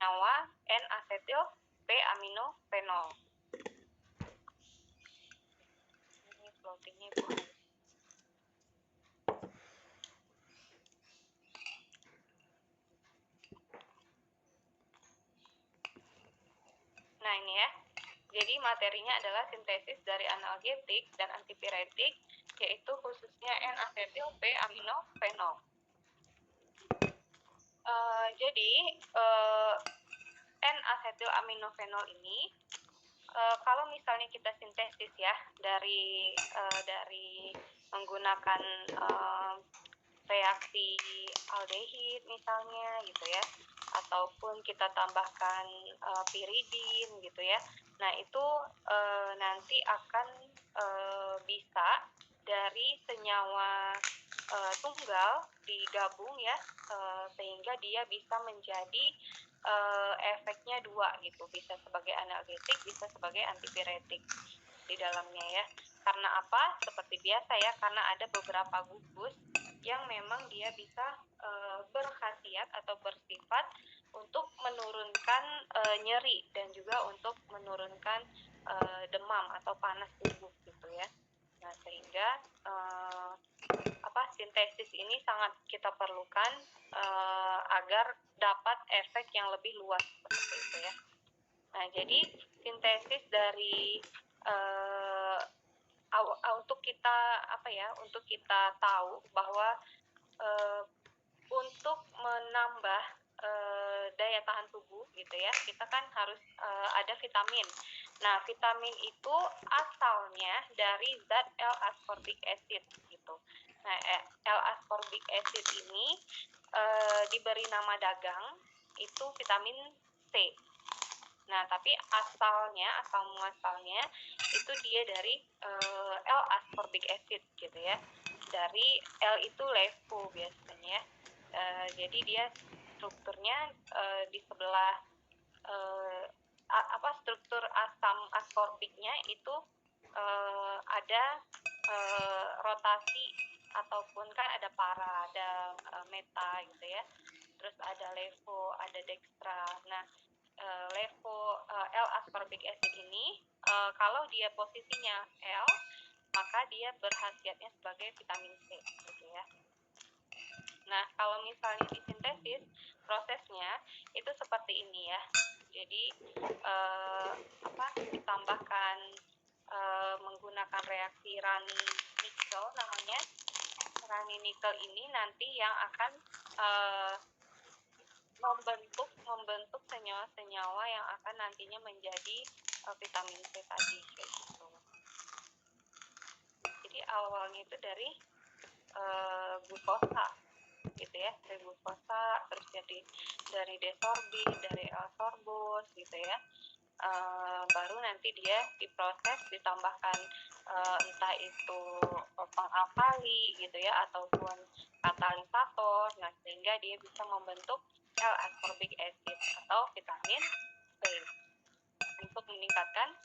senyawa N-asetil P-aminofenol. Ini floatingnya Bu. Nah ini ya, jadi materinya adalah sintesis dari analgetik dan antipiretik, yaitu khususnya N-asetil P-aminofenol. Jadi N-asetilaminofenol ini kalau misalnya kita sintesis ya dari menggunakan reaksi aldehid misalnya gitu ya, ataupun kita tambahkan piridin gitu ya. Nah itu nanti akan bisa dari senyawa tunggal digabung ya, sehingga dia bisa menjadi efeknya dua gitu, bisa sebagai analgetik, bisa sebagai antipiretik di dalamnya ya. Karena apa? Seperti biasa ya, karena ada beberapa gugus yang memang dia bisa berkhasiat atau bersifat untuk menurunkan nyeri dan juga untuk menurunkan demam atau panas tubuh gitu ya. Nah sehingga sintesis ini sangat kita perlukan agar dapat efek yang lebih luas seperti itu ya. Nah jadi sintesis dari untuk kita tahu bahwa untuk menambah daya tahan tubuh gitu ya, kita kan harus ada vitamin. Nah vitamin itu asalnya dari zat L-ascorbic acid gitu. Nah L-ascorbic acid ini diberi nama dagang itu vitamin C. Nah tapi asal muasalnya itu dia dari L-ascorbic acid gitu ya. Dari L itu levo biasanya. Jadi dia strukturnya di sebelah struktur asam askorbiknya itu ada rotasi ataupun kan ada para, ada meta gitu ya. Terus ada levo, ada dextra. Nah levo L-ascorbic acid ini kalau dia posisinya L, maka dia berkhasiatnya sebagai vitamin C gitu ya. Nah kalau misalnya disintesis prosesnya itu seperti ini ya. Jadi ditambahkan menggunakan reaksi Raney-Nikel namanya. Raney-Nikel ini nanti yang akan membentuk senyawa-senyawa yang akan nantinya menjadi vitamin C tadi kayak gitu. Jadi awalnya itu dari glukosa gitu ya, dari glukosa, terus jadi dari desorbit, dari L-sorbus gitu ya. Baru nanti dia diproses ditambahkan entah itu pengalkali gitu ya, ataupun katalisator. Nah sehingga dia bisa membentuk L-ascorbic acid atau vitamin C untuk meningkatkan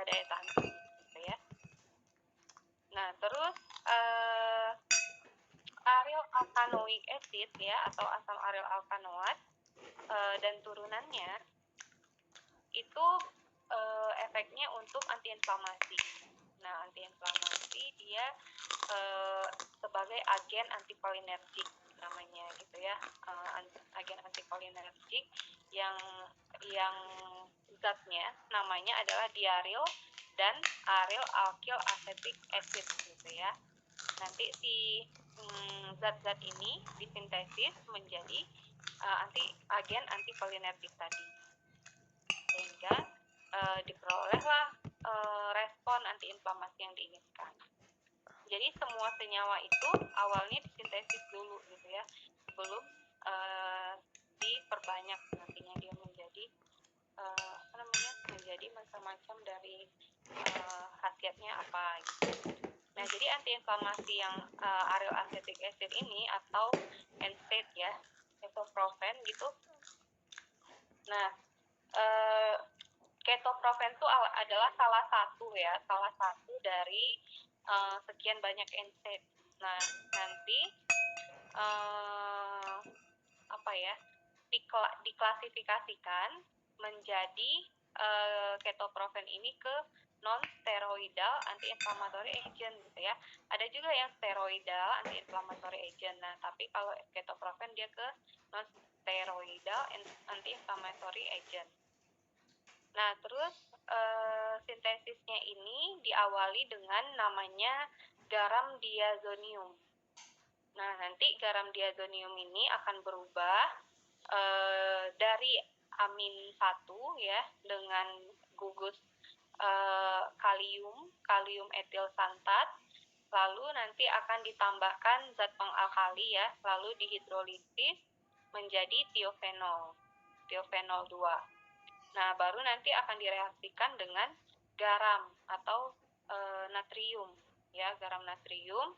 daya tahan tubuh gitu ya. Nah terus aryl alkanoik acid ya, atau asam aryl alkanoat dan turunannya itu efeknya untuk antiinflamasi. Nah antiinflamasi dia sebagai agen antikolinergik namanya gitu ya, agen antikolinergik yang zatnya namanya adalah diaryl dan aryl alkyl acetic acid gitu ya. Nanti si zat-zat ini disintesis menjadi agen antikolinergik tadi, sehingga diperolehlah respon antiinflamasi yang diinginkan. Jadi semua senyawa itu awalnya disintesis dulu gitu ya, sebelum diperbanyak nantinya dia menjadi menjadi macam-macam dari khasiatnya apa gitu. Nah jadi antiinflamasi yang aryl acetic acid ini atau NSAID ya, ketoprofen gitu. Nah ketoprofen itu adalah salah satu dari sekian banyak NSAID. Nah nanti diklasifikasikan menjadi ketoprofen ini ke non-steroidal anti-inflammatory agent gitu ya. Ada juga yang steroidal anti-inflammatory agent. Nah, tapi kalau ketoprofen dia ke non-steroidal anti-inflammatory agent. Nah, terus sintesisnya ini diawali dengan namanya garam diazonium. Nah, nanti garam diazonium ini akan berubah dari amin 1 ya dengan gugus kalium etil santat, lalu nanti akan ditambahkan zat pengalkali ya, lalu dihidrolisis menjadi tiofenol 2. Nah, baru nanti akan direaksikan dengan garam atau natrium ya, garam natrium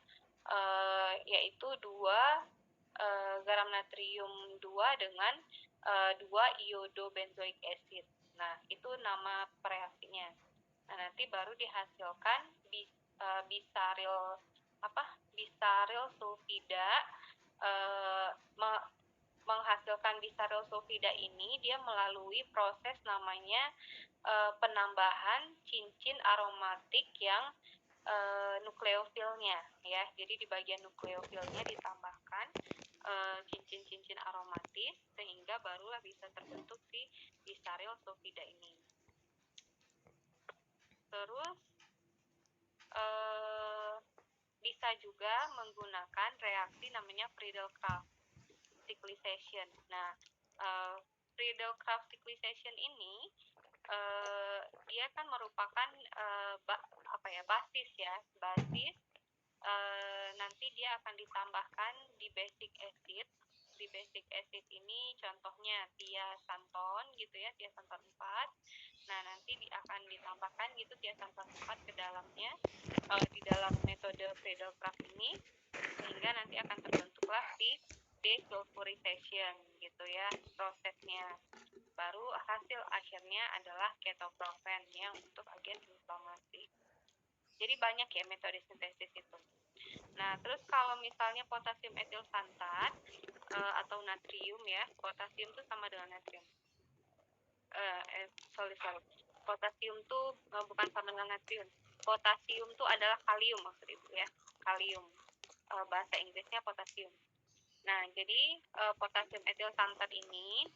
yaitu 2 garam natrium 2 dengan 2 iodobenzoic acid. Nah, itu nama reaksinya. Nah, nanti baru dihasilkan bisaryl sulfida. Menghasilkan bisaryl sulfida ini dia melalui proses namanya penambahan cincin aromatik yang nukleofilnya ya. Jadi di bagian nukleofilnya ditambahkan cincin-cincin aromatis sehingga barulah bisa terbentuk si bisaryl sulfida ini. Terus bisa juga menggunakan reaksi namanya Friedel-Crafts cyclization. Nah, Friedel-Crafts cyclization ini dia kan merupakan basis ya, nanti dia akan ditambahkan di basic acid. Di basic acid ini contohnya tiasanton gitu ya, tiasanton 4. Nah, nanti akan ditambahkan gitu tiasanton 4 ke dalamnya di dalam metode Friedel-Crafts ini, sehingga nanti akan terbentuklah si desulfurization gitu ya prosesnya. Baru hasil akhirnya adalah ketoprofen yang untuk agen inflamasi. Jadi banyak ya metode sintesis itu. Nah, terus kalau misalnya potasium etil santat atau natrium ya, potasium itu sama dengan natrium. Potasium tuh bukan sama dengan natrium. Potasium tuh adalah kalium maksud ibu ya, kalium. Bahasa Inggrisnya potasium. Nah, jadi potasium etil santat ini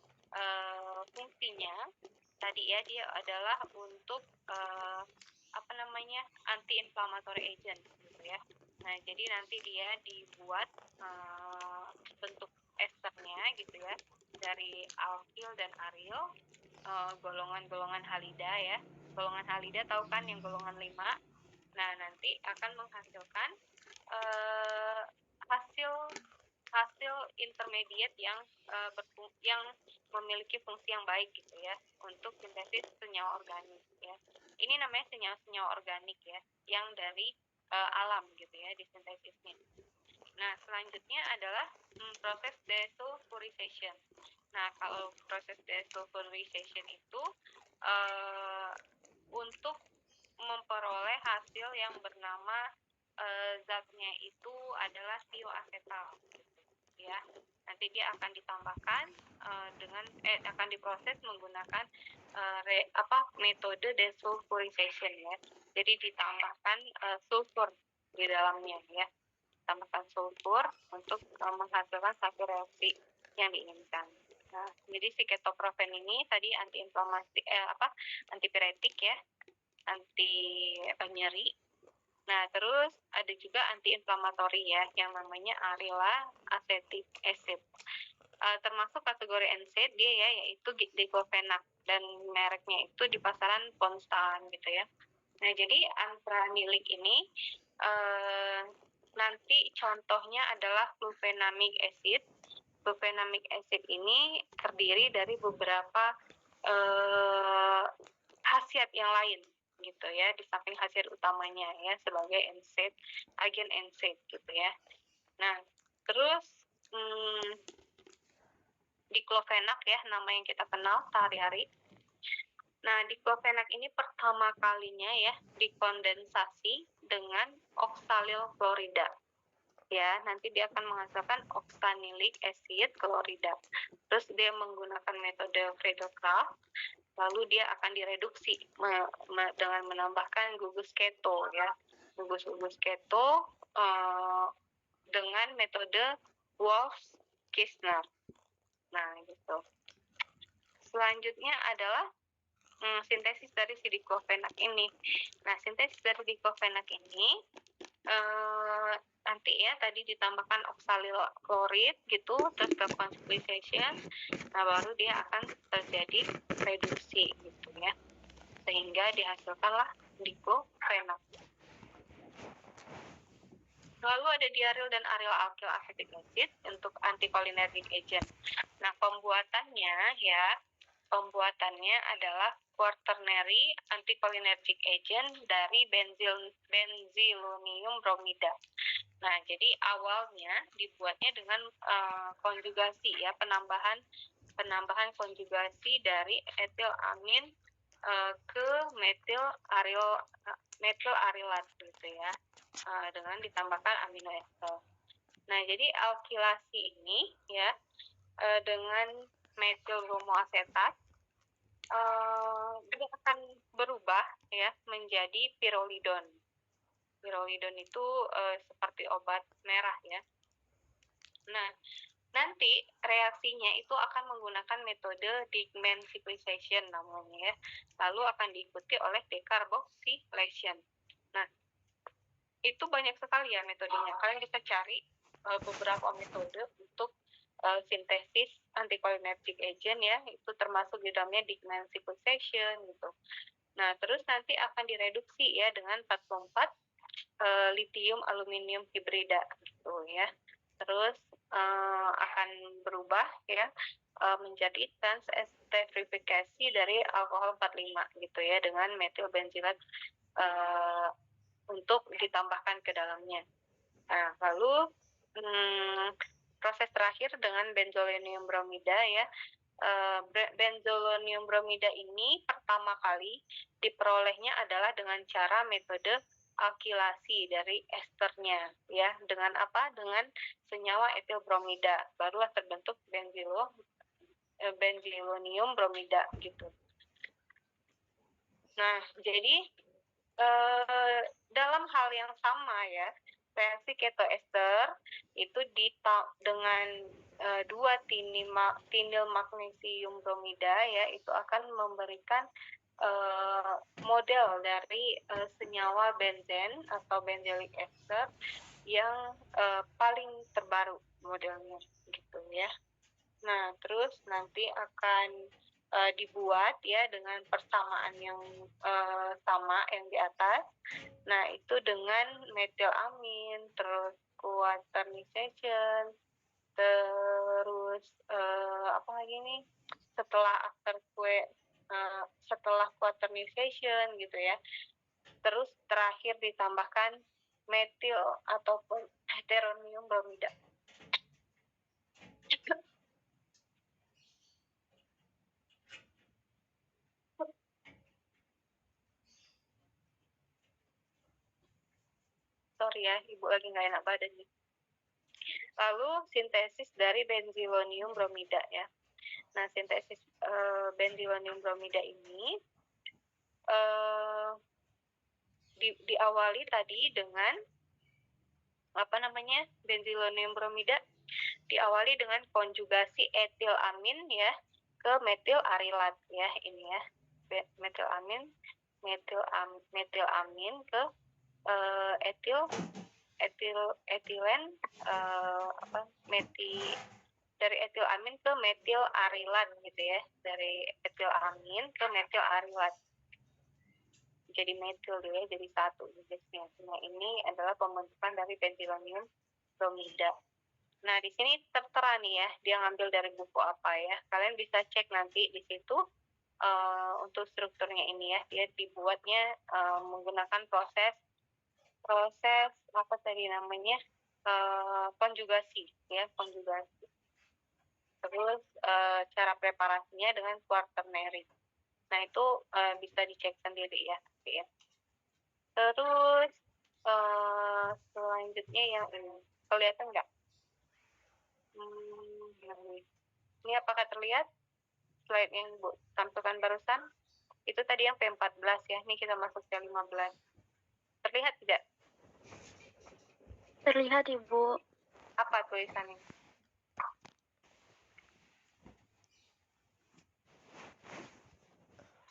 fungsinya tadi ya dia adalah untuk anti-inflammatory agent gitu ya. Nah, jadi nanti dia dibuat bentuk esternya gitu ya dari alkil dan aril, golongan-golongan halida ya. Golongan halida tahu kan yang golongan 5. Nah, nanti akan menghasilkan hasil intermediate yang memiliki fungsi yang baik gitu ya untuk sintesis senyawa organik ya. Ini namanya senyawa organik ya yang dari alam gitu ya di sintesisnya. Nah, selanjutnya adalah proses desulfurization. Nah, kalau proses desulfurization itu untuk memperoleh hasil yang bernama zatnya itu adalah tioasetal ya. Nanti dia akan ditambahkan akan diproses menggunakan metode desulfurization ya. Jadi ditambahkan sulfur di dalamnya ya. Tambahkan sulfur untuk menghasilkan satu reaksi yang diinginkan. Nah, jadi si ketoprofen ini tadi antiinflamasi antipiretik ya, anti nyeri. Nah, terus ada juga antiinflamatori ya, yang namanya arila acetic acid. Termasuk kategori NSAID dia ya, yaitu diclofenac dan mereknya itu di pasaran Ponstan gitu ya. Nah, jadi antranilik ini nanti contohnya adalah flufenamic acid. Flufenamic acid ini terdiri dari beberapa khasiat yang lain gitu ya, di samping khasiat utamanya ya sebagai NSAID, agen NSAID gitu ya. Nah, terus diclofenac ya, nama yang kita kenal sehari-hari. Nah, diclofenac ini pertama kalinya ya dikondensasi dengan oksalil klorida. ya, nanti dia akan menghasilkan oxanilic acid klorida. Terus dia menggunakan metode Friedel-Crafts, lalu dia akan direduksi dengan menambahkan gugus keto ya, gugus keto dengan metode Wolff-Kissner. Nah, gitu. Selanjutnya adalah sintesis dari si diklofenak ini. Nah, sintesis dari diklofenak ini nanti ya tadi ditambahkan oksalyl klorid gitu, terus ke concentration, nah baru dia akan terjadi reduksi gitu ya, sehingga dihasilkanlah diklofenak. Lalu ada diaryl dan aryl alkyl acetic acid untuk anticholinergic agent. Nah, pembuatannya adalah quaternary anticholinergic agent dari benzilonium bromida. Nah, jadi awalnya dibuatnya dengan konjugasi ya, penambahan konjugasi dari etilamin ke metil arylat gitu ya, dengan ditambahkan amino ester. Nah, jadi alkilasi ini ya dengan metil bromoasetat dia akan berubah ya menjadi pirolidon. Pirolidon itu seperti obat merah ya. Nah, nanti reaksinya itu akan menggunakan metode Dieckmann cyclisation namanya ya. Lalu akan diikuti oleh decarboxylation. Nah, itu banyak sekali ya metodenya. Kalian bisa cari beberapa metode untuk sintesis anticholinergic agent ya, itu termasuk di dalamnya Dieckmann cyclisation gitu. Nah, terus nanti akan direduksi ya dengan 44 lithium aluminium hibrida gitu ya. Terus akan berubah ya menjadi trans-esterifikasi dari alkohol 45 gitu ya, dengan metil benzilat untuk ditambahkan ke dalamnya. Nah, lalu proses terakhir dengan benzolonium bromida ya. Benzolonium bromida ini pertama kali diperolehnya adalah dengan cara metode alkilasi dari esternya ya, dengan apa? Dengan senyawa etil bromida, barulah terbentuk benzilonium bromida gitu. Nah, jadi dalam hal yang sama ya, reaksi ketoester itu dengan 2 tinil magnesium bromida ya, itu akan memberikan model dari senyawa benzen atau benzoic ester yang paling terbaru modelnya gitu ya. Nah, terus nanti akan dibuat ya dengan persamaan yang sama yang di atas. Nah, itu dengan metilamin, terus quaternization, terus apa lagi nih? Setelah quaternization gitu ya. Terus terakhir ditambahkan metil ataupun heteronium bromida. Sorry ya, Ibu lagi nggak enak badannya. Lalu sintesis dari benzilonium bromida ya. Nah, sintesis benzilonium bromida ini diawali tadi dengan benzilonium bromida diawali dengan konjugasi etilamin ya ke metil arilat ya, ini ya, metilamin ke etilen dari etilamin ke metil arilat gitu ya, dari etilamin ke metil arilat jadi metil ya, jadi satu jenisnya. Nah, ini adalah pembentukan dari benzilonium bromida. Nah, di sini tertera nih ya, dia ngambil dari buku apa ya. Kalian bisa cek nanti di situ untuk strukturnya ini ya. Dia dibuatnya menggunakan proses apa tadi namanya? Konjugasi ya, konjugasi. Terus cara preparasinya dengan quaternary. Nah, itu bisa dicek sendiri ya. Terus selanjutnya yang ini. Kelihatan nggak? Ini apakah terlihat slide yang Ibu tampilkan barusan? Itu tadi yang P14 ya, ini kita masuk ke 15. Terlihat tidak? Terlihat, Ibu. Apa tulisannya?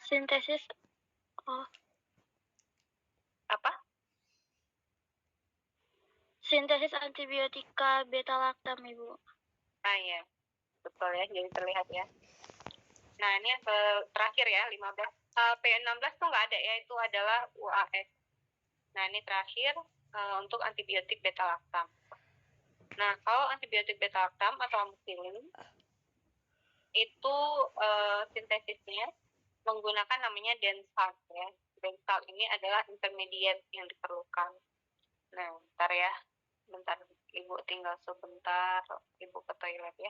Sintesis. Oh, Apa? sintesis antibiotika beta-laktam, Ibu. Ah ya, betul ya, jadi terlihat ya. Nah, ini yang terakhir ya, 15. P16 tuh nggak ada ya, itu adalah UAS. Nah, ini terakhir untuk antibiotik beta-laktam. Nah, kalau antibiotik beta-laktam atau amoxicillin, itu sintesisnya menggunakan namanya Densalt ya. Densalt ini adalah intermediate yang diperlukan. Nah, bentar ya. Bentar, Ibu tinggal sebentar, Ibu ke toilet ya.